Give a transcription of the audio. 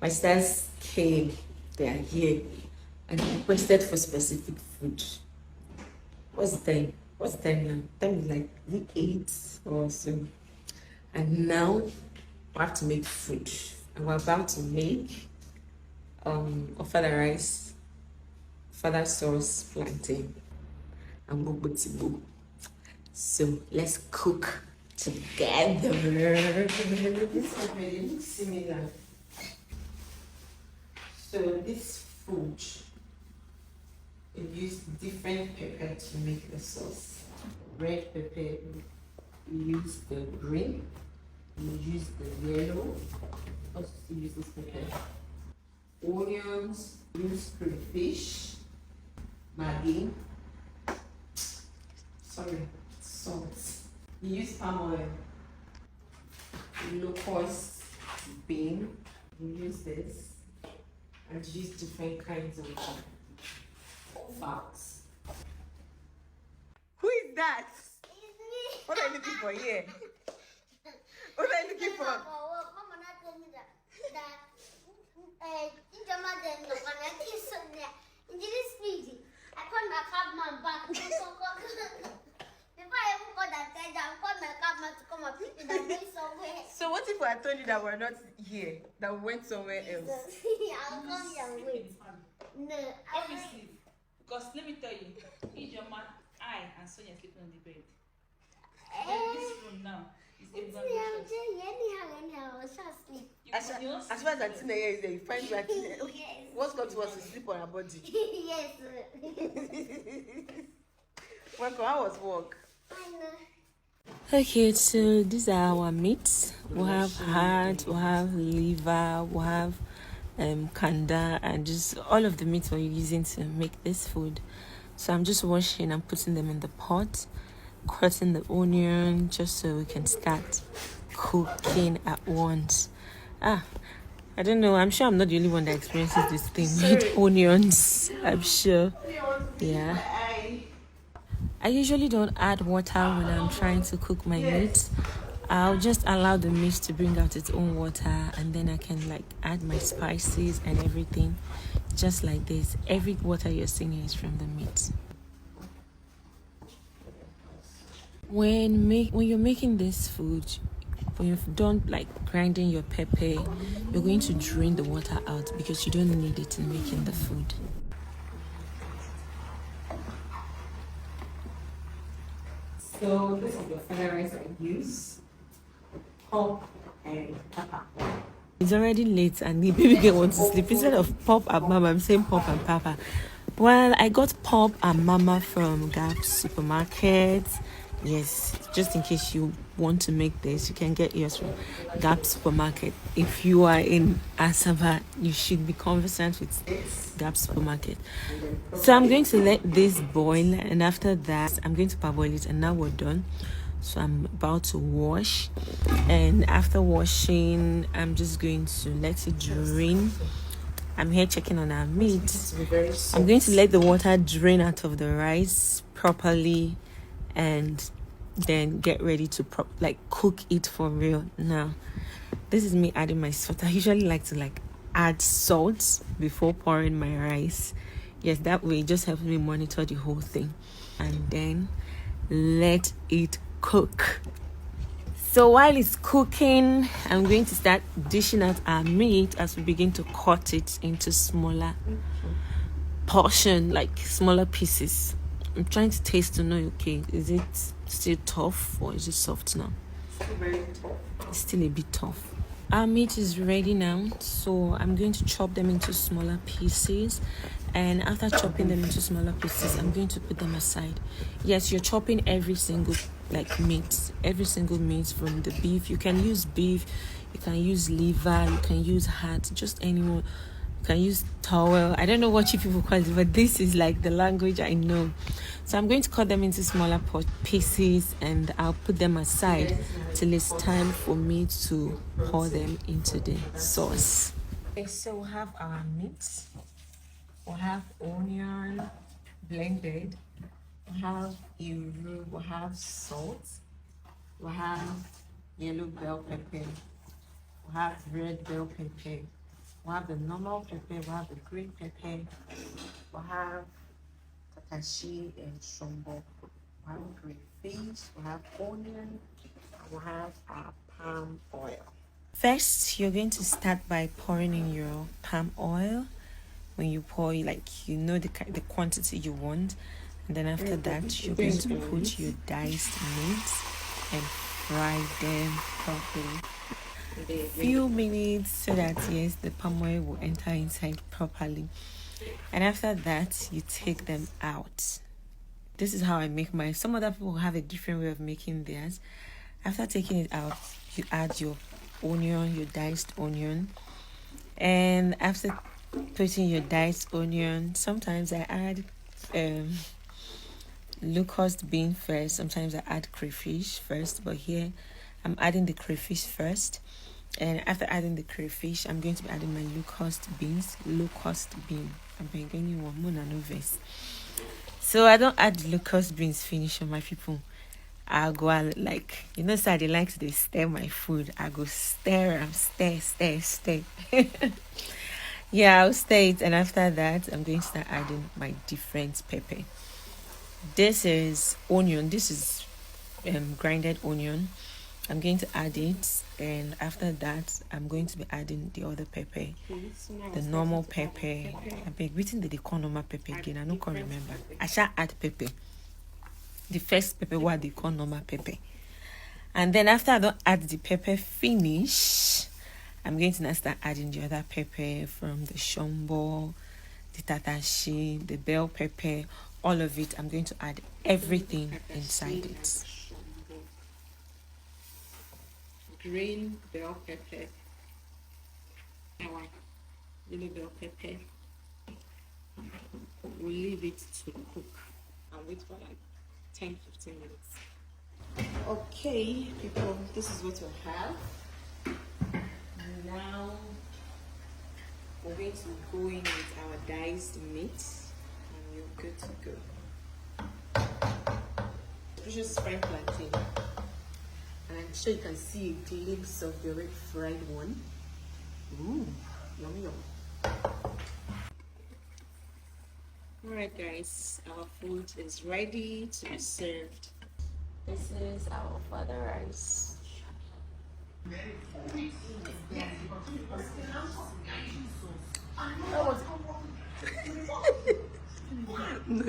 My sisters came, they are here, and they requested for specific food. What's the time? What's the time now? Time is like the 8 or so. And now we have to make food. And we're about to make ofada rice, ofada sauce, plantain, and bobo. So let's cook together. This already looks similar. So this food, you use different pepper to make the sauce. Red pepper, you use the green, you use the yellow, also use this pepper. Onions, use crayfish, maggi, salt. You use palm oil, locust bean, you use this, and use different kinds of fats. Who is that? It's me. What are you looking for here? What are you looking for? Mama not told me that Sonia. In this speech, I called my cabman back. Before I even got that guy, I called my cabman to come and pick me that way somewhere. So what if I told you that we're not here, that we went somewhere else? I'll come here and wait. No, obviously, because let me tell you, Ijoma, I and Sonia sleeping on the bed. This room now is a anyhow, I shall sleep. As far as Antina here is there, you find that what's got to us to sleep on our body. Yes. Welcome, how was work? I know. Okay, so these are our meats. We have heart, we have liver, we have kanda, and just all of the meats we're using to make this food. So I'm just washing and putting them in the pot, cutting the onion just so we can start cooking at once. I don't know, I'm sure I'm not the only one that experiences this thing with onions, I'm sure. Yeah, I usually don't add water when I'm trying to cook my meat. I'll just allow the meat to bring out its own water, and then I can like add my spices and everything just like this. Every water you're seeing is from the meat. When you're making this food, when you've done like grinding your pepper, you're going to drain the water out because you don't need it in making the food. So this is the fried rice I use. Pop and papa. It's already late and the baby girl wants to sleep. Instead of pop and mama, I'm saying pop and papa. Well, I got pop and mama from Gap supermarket. Yes, just in case you want to make this, you can get yours from Gap supermarket. If you are in Asaba, you should be conversant with Gap supermarket. So I'm going to let this boil, and after that I'm going to parboil it, and now we're done. So I'm about to wash, and after washing I'm just going to let it drain. I'm here checking on our meat. I'm going to let the water drain out of the rice properly, and then get ready to cook it for real. Now this is me adding my salt. I usually like to add salt before pouring my rice. Yes, that way it just helps me monitor the whole thing, and then let it cook. So while it's cooking, I'm going to start dishing out our meat as we begin to cut it into smaller portion, like smaller pieces. I'm trying to taste to know, okay, is it still tough or is it soft now? Still very tough. It's still a bit tough. Our meat is ready now, so I'm going to chop them into smaller pieces, and after chopping them into smaller pieces, I'm going to put them aside. Yes, you're chopping every single meat from the beef. You can use beef, you can use liver, you can use heart, just anyone. You can use towel. I don't know what you people call it, but this is like the language I know. So I'm going to cut them into smaller pieces, and I'll put them aside till it's time for me to pour them into the sauce. Okay, so we have our meat. We have onion blended. We have iru. We have salt. We have yellow bell pepper. We have red bell pepper. We have the normal pepper, we have the green pepper, we have tatashi and shombo, we have crayfish, we have onion, and we have our palm oil. First, you're going to start by pouring in your palm oil. When you pour, like, you know the quantity you want, and then after that you're going to put your diced meats and fry them properly. Few minutes so that yes, the palm oil will enter inside properly, and after that you take them out. This is how I make mine. Some other people have a different way of making theirs. After taking it out, you add your onion, your diced onion, and after putting your diced onion, sometimes I add locust bean first, sometimes I add crayfish first, but here I'm adding the crayfish first, and after adding the crayfish I'm going to be adding my locust bean. I'm beginning one more novice, so I don't add locust beans finish on my people. I go like, you know, so they like to stir my food. I go stir. Yeah, I'll stir it, and after that I'm going to start adding my different pepper. This is onion. This is grinded onion. I'm going to add it, and after that I'm going to be adding the other pepper, the normal pepper. I beg, waiting the call normal pepper again. I don't can remember. I shall add pepper. The first pepper what they call normal pepper, and then after I don't add the pepper finish, I'm going to now start adding the other pepper from the shombo, the tatashi, the bell pepper, all of it. I'm going to add everything inside it. Green bell pepper, yellow bell pepper. We'll leave it to cook and wait for like 10-15 minutes. Okay, people, this is what we have. Now we're going to go in with our diced meat, and we're good to go. Precious fried plantain, and I'm sure you can see a glimpse of the red fried one. Ooh, yummy yum. Alright guys, our food is ready to be served. This is our father rice. No,